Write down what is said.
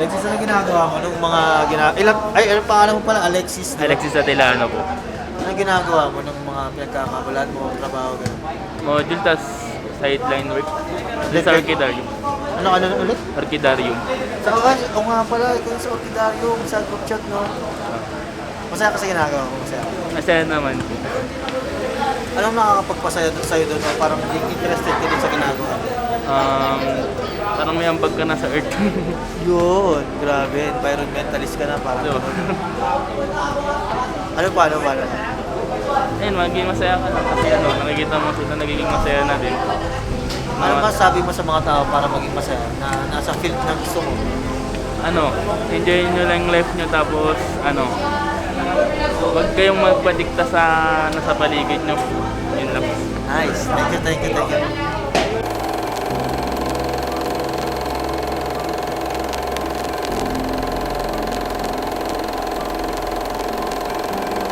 Alexis, ano ginagawa mo nung mga ano pangalan mo pala? Alexis, di ba? Alexis Atilano po. Ano ginagawa mo nung mga pinagkakabalan mo, trabaho, gano'n? Module, tas sideline work. Dito sa Orchidarium. Ano ulit? Orchidarium. O nga pala, ikaw sa Orchidarium, sa group chat, no? Masaya ka sa ginagawa mo, masaya. Masaya naman po. Anong nakakapagpasaya sa'yo doon? O parang naging interested ka din sa ginagawa mo? Parang may ambag ka na sa earth. Yun, grabe. Environmentalist ka na, parang. So, Ano paano? ayun, magiging masaya ka lang kasi nakikita mo sila nagiging masaya na din. Ano masasabi mo sa mga tao para maging masaya na nasa field na gusto mo? Enjoy nyo lang yung life nyo tapos huwag kayong magpadikta sa nasa paligid nyo. Yun lang. Nice. Thank you.